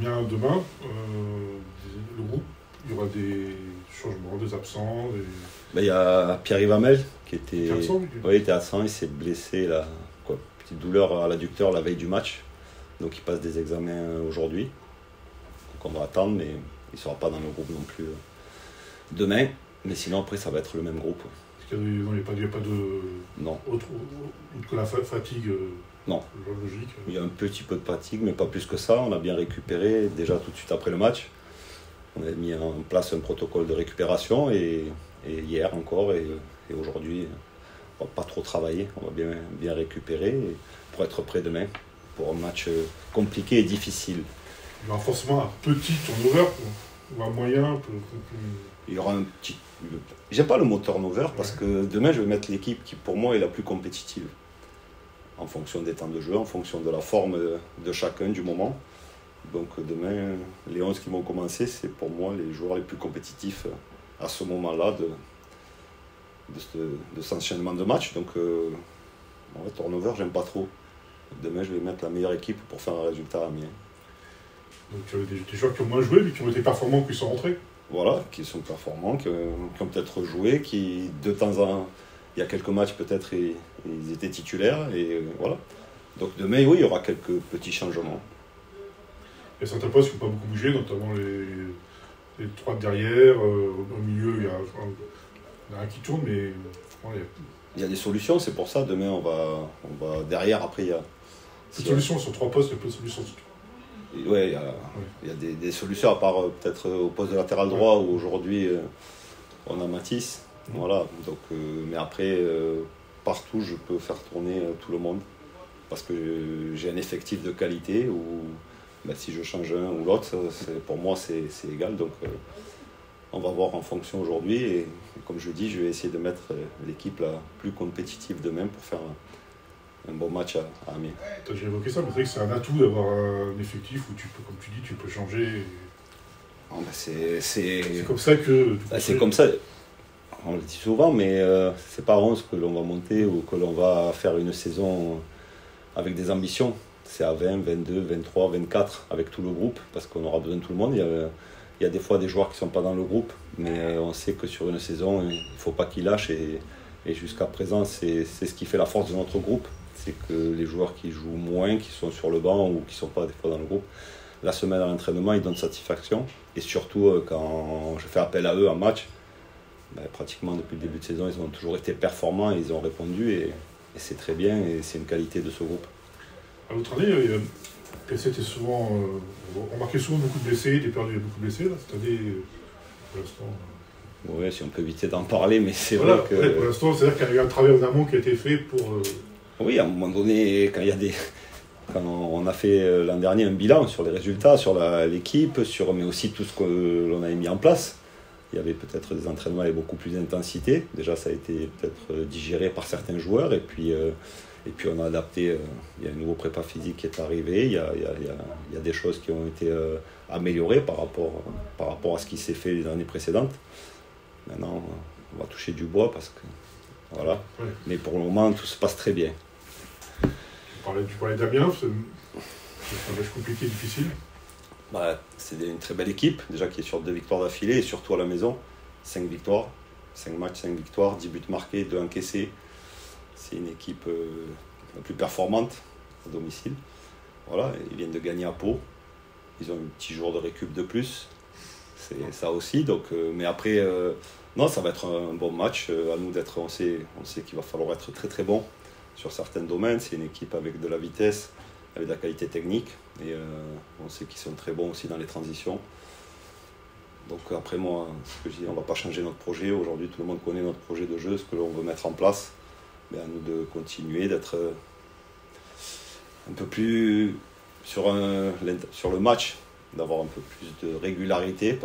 Amiens demain, le groupe, il y aura des changements, des absents. Il y a Pierre-Yves Hamel qui était, il était absent, il s'est blessé, là, petite douleur à l'adducteur la veille du match. Donc il passe des examens aujourd'hui. Donc on va attendre, mais il ne sera pas dans le groupe non plus demain. Mais sinon après ça va être le même groupe. Il n'y a pas de... Non. Autre que la fatigue non. Logique. Il y a un petit peu de fatigue, mais pas plus que ça. On a bien récupéré déjà tout de suite après le match. On a mis en place un protocole de récupération et hier encore et aujourd'hui on va pas trop travailler. On va bien récupérer pour être prêt demain pour un match compliqué et difficile. Il y aura forcément un petit turnover ou un moyen. Il y aura un petit... J'aime pas le mot turnover parce que demain je vais mettre l'équipe qui pour moi est la plus compétitive. En fonction des temps de jeu, en fonction de la forme de chacun du moment. Donc demain, les 11 qui vont commencer, c'est pour moi les joueurs les plus compétitifs à ce moment-là de cet enchaînement de matchs. Donc turnover, j'aime pas trop. Demain, je vais mettre la meilleure équipe pour faire un résultat à Amiens. Donc tu as des joueurs qui ont moins joué, mais qui ont été performants, qui sont rentrés. Voilà, qui sont performants, qui ont peut-être joué, qui de temps en temps, il y a quelques matchs peut-être ils étaient titulaires et voilà. Donc demain, oui, il y aura quelques petits changements. Et certains postes qui n'ont pas beaucoup bougé, notamment les trois de derrière, au milieu, il y a un qui tourne, mais il y a des solutions, c'est pour ça, demain on va derrière, après il y a... Des solutions sur trois postes, il y a peu de solutions. Oui, il y a des solutions, à part peut-être au poste de latéral droit, où aujourd'hui on a Matisse. Voilà, donc, mais après, partout je peux faire tourner tout le monde, parce que j'ai un effectif de qualité, où si je change un ou l'autre, pour moi c'est égal. Donc on va voir en fonction aujourd'hui, et comme je dis, je vais essayer de mettre l'équipe la plus compétitive demain pour faire un bon match à Amiens. Tu as déjà évoqué ça, mais c'est vrai que c'est un atout d'avoir un effectif où tu peux, comme tu dis, tu peux changer. C'est comme ça que... C'est comme ça, on le dit souvent, mais c'est pas 11 que l'on va monter ou que l'on va faire une saison avec des ambitions. C'est à 20, 22, 23, 24 avec tout le groupe, parce qu'on aura besoin de tout le monde. Il y a des fois des joueurs qui ne sont pas dans le groupe, mais on sait que sur une saison, il ne faut pas qu'ils lâchent. Et jusqu'à présent, c'est ce qui fait la force de notre groupe. C'est que les joueurs qui jouent moins, qui sont sur le banc ou qui ne sont pas des fois dans le groupe, la semaine à l'entraînement, ils donnent satisfaction. Et surtout, quand je fais appel à eux en match, pratiquement depuis le début de saison, ils ont toujours été performants, et ils ont répondu. Et c'est très bien, et c'est une qualité de ce groupe. À l'autre année, PC était souvent... on marquait souvent beaucoup de blessés, des perdus, beaucoup de blessés. Là, cette année, pour l'instant... Oui, si on peut éviter d'en parler, mais c'est voilà, vrai que... Ouais, pour l'instant, c'est-à-dire qu'il y a eu un travail en amont qui a été fait pour... Oui, à un moment donné, quand on a fait l'an dernier un bilan sur les résultats, sur l'équipe, mais aussi tout ce que l'on avait mis en place, il y avait peut-être des entraînements avec beaucoup plus d'intensité. Déjà, ça a été peut-être digéré par certains joueurs, et puis on a adapté. Il y a un nouveau prépa physique qui est arrivé, il y a des choses qui ont été améliorées par rapport à ce qui s'est fait les années précédentes. Maintenant, on va toucher du bois parce que... Voilà. Ouais. Mais pour le moment, tout se passe très bien. Tu parlais d'Amiens, c'est un match compliqué, difficile. C'est une très belle équipe, déjà qui est sur 2 victoires d'affilée, et surtout à la maison. 5 victoires, 5 matchs, 5 victoires, 10 buts marqués, 2 encaissés. C'est une équipe la plus performante à domicile. Voilà, ils viennent de gagner à Pau. Ils ont un petit jour de récup de plus. C'est ça aussi. Donc, mais après... non, ça va être un bon match. À nous d'être, on sait qu'il va falloir être très très bon sur certains domaines. C'est une équipe avec de la vitesse, avec de la qualité technique, et on sait qu'ils sont très bons aussi dans les transitions. Donc après moi, ce que je dis, on ne va pas changer notre projet. Aujourd'hui, tout le monde connaît notre projet de jeu, ce que l'on veut mettre en place. Mais à nous de continuer, d'être un peu plus sur le match, d'avoir un peu plus de régularité,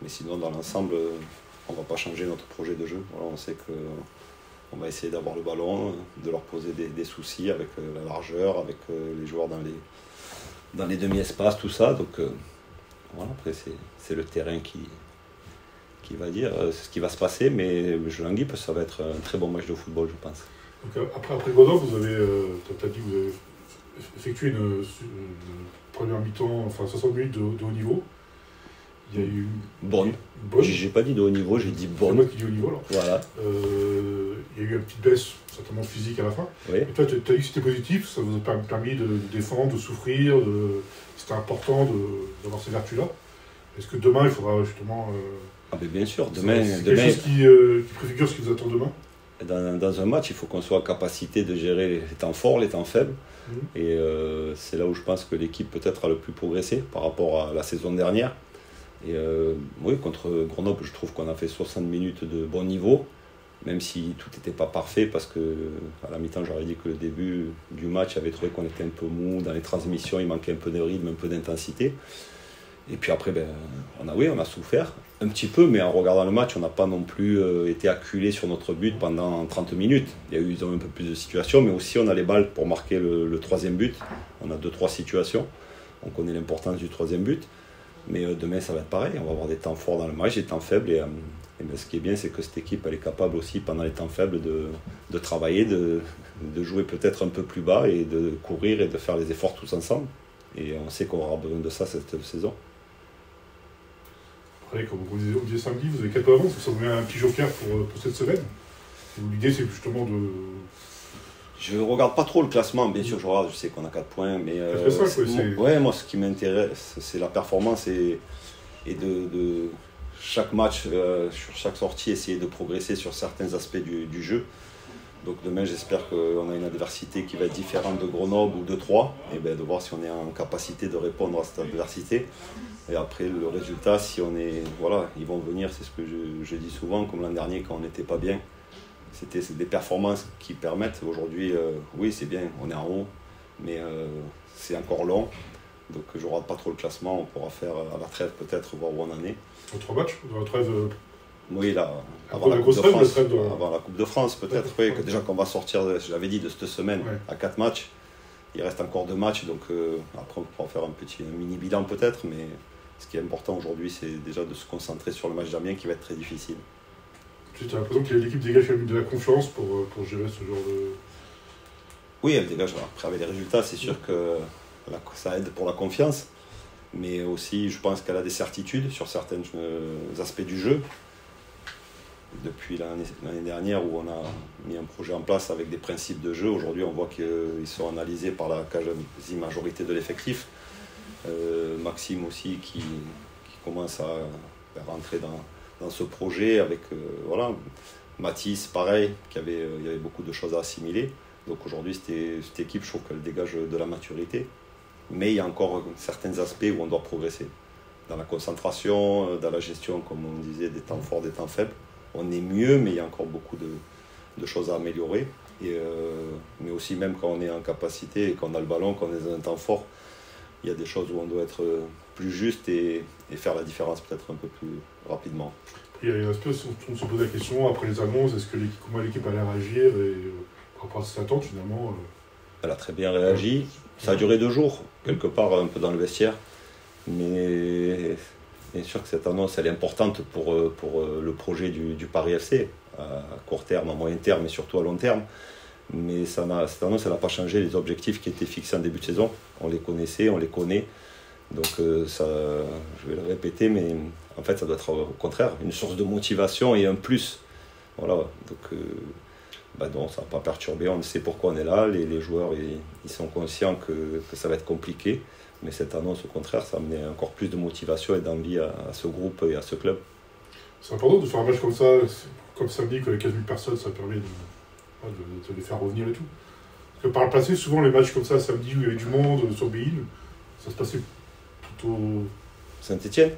mais sinon, dans l'ensemble, on ne va pas changer notre projet de jeu. Voilà, on sait qu'on va essayer d'avoir le ballon, de leur poser des soucis avec la largeur, avec les joueurs dans les demi-espaces, tout ça. Donc voilà, après, c'est le terrain qui va dire ce qui va se passer. Mais je l'enguipe, ça va être un très bon match de football, je pense. Donc, après Bordeaux, vous avez effectué une première mi-temps, enfin 60 minutes de haut niveau. Il y a eu bonne. J'ai pas dit de haut niveau, j'ai dit bonne. C'est moi qui dis haut niveau alors. Voilà. Il y a eu une petite baisse, certainement physique à la fin. Oui. Et toi, tu as dit que c'était positif, ça vous a permis de défendre, de souffrir, c'était important d'avoir ces vertus-là. Est-ce que demain, il faudra justement... Ah ben bien sûr, demain... C'est quelque chose qui préfigure ce qui vous attend demain? Dans un match, il faut qu'on soit en capacité de gérer les temps forts, les temps faibles. Et c'est là où je pense que l'équipe peut-être a le plus progressé par rapport à la saison dernière. Et oui, contre Grenoble, je trouve qu'on a fait 60 minutes de bon niveau, même si tout n'était pas parfait, parce que à la mi-temps, j'aurais dit que le début du match avait trouvé qu'on était un peu mou dans les transmissions, il manquait un peu de rythme, un peu d'intensité. Et puis après, on a souffert un petit peu, mais en regardant le match, on n'a pas non plus été acculé sur notre but pendant 30 minutes. Ils ont un peu plus de situations, mais aussi on a les balles pour marquer le troisième but. On a 2-3 situations, on connaît l'importance du troisième but. Mais demain, ça va être pareil, on va avoir des temps forts dans le match, des temps faibles. Et ce qui est bien, c'est que cette équipe, elle est capable aussi, pendant les temps faibles, de travailler, de jouer peut-être un peu plus bas et de courir et de faire les efforts tous ensemble. Et on sait qu'on aura besoin de ça cette saison. Après, comme vous disiez samedi, vous avez 4 points d'avance, ça vous met un petit joker pour cette semaine. L'idée, c'est justement de... Je regarde pas trop le classement, bien sûr, je sais qu'on a 4 points, mais moi, ce qui m'intéresse, c'est la performance et de chaque match, sur chaque sortie, essayer de progresser sur certains aspects du jeu. Donc demain, j'espère qu'on a une adversité qui va être différente de Grenoble ou de Troyes, et de voir si on est en capacité de répondre à cette adversité. Et après, le résultat, si on est... Voilà, ils vont venir, c'est ce que je dis souvent, comme l'an dernier, quand on n'était pas bien. C'est des performances qui permettent. Aujourd'hui, oui, c'est bien, on est en haut, mais c'est encore long. Donc je ne rate pas trop le classement, on pourra faire à la trêve peut-être, voir où on en est. En 3 matchs, dans la trêve oui, là, avant la Coupe de France, peut-être, oui, que déjà qu'on va sortir, j'avais dit, de cette semaine à 4 matchs. Il reste encore 2 matchs, donc après on pourra faire un mini bilan peut-être, mais ce qui est important aujourd'hui, c'est déjà de se concentrer sur le match d'Amiens qui va être très difficile. Tu as l'impression que l'équipe dégage de la confiance pour gérer ce genre de... Oui, elle dégage. Après, avec les résultats, c'est sûr que ça aide pour la confiance. Mais aussi, je pense qu'elle a des certitudes sur certains aspects du jeu. Depuis l'année dernière, où on a mis un projet en place avec des principes de jeu, aujourd'hui, on voit qu'ils sont analysés par la quasi-majorité de l'effectif. Maxime aussi, qui commence à rentrer dans ce projet avec Mathis pareil, il y avait beaucoup de choses à assimiler. Donc aujourd'hui cette équipe, je trouve qu'elle dégage de la maturité, mais il y a encore certains aspects où on doit progresser dans la concentration, dans la gestion, comme on disait, des temps forts, des temps faibles. On est mieux, mais il y a encore beaucoup de choses à améliorer. Mais aussi, même quand on est en capacité et qu'on a le ballon, qu'on est dans un temps fort, il y a des choses où on doit être plus juste et faire la différence peut-être un peu plus rapidement. Il y a un aspect où on se pose la question, après les annonces, comment l'équipe allait réagir et par rapport à cette attente finalement Elle a très bien réagi. Ça a duré 2 jours, quelque part un peu dans le vestiaire. Mais bien sûr que cette annonce elle est importante pour le projet du Paris FC, à court terme, à moyen terme et surtout à long terme. Mais cette annonce elle n'a pas changé les objectifs qui étaient fixés en début de saison. On les connaissait, on les connaît. Donc je vais le répéter, mais en fait ça doit être au contraire une source de motivation et un plus. Voilà, donc non, ça ne va pas perturber, on sait pourquoi on est là, les joueurs ils sont conscients que ça va être compliqué, mais cette annonce au contraire ça a amené encore plus de motivation et d'envie à ce groupe et à ce club. C'est important de faire un match comme ça, comme samedi, avec 15 000 personnes, ça permet de les faire revenir et tout. Parce que par le passé, souvent les matchs comme ça, samedi où il y avait du monde sur Béil, ça se passait plutôt... Saint-Étienne,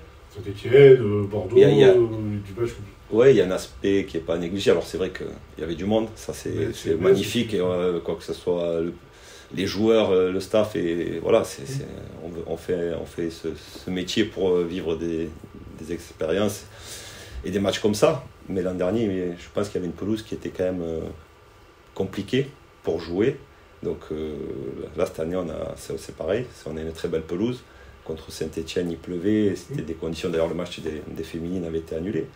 Bordeaux, du match. Oui, il y a un aspect qui n'est pas négligé. Alors c'est vrai qu'il y avait du monde, ça c'est magnifique, et quoi que ce soit les joueurs, le staff, et voilà, on fait ce métier pour vivre des expériences et des matchs comme ça. Mais l'an dernier, je pense qu'il y avait une pelouse qui était quand même compliquée pour jouer. Donc là, cette année, c'est pareil, on a une très belle pelouse. Contre Saint-Étienne, il pleuvait, c'était des conditions, d'ailleurs le match des féminines avait été annulé.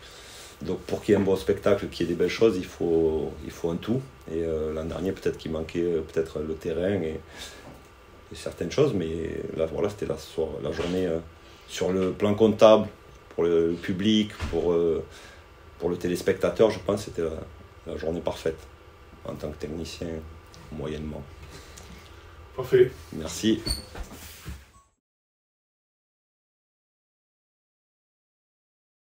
Donc pour qu'il y ait un bon spectacle, qu'il y ait des belles choses, il faut un tout. Et l'an dernier, peut-être qu'il manquait peut-être le terrain certaines choses, mais là, voilà, c'était la journée sur le plan comptable, pour le public, pour le téléspectateur, je pense que c'était la journée parfaite en tant que technicien, moyennement. Parfait. Merci.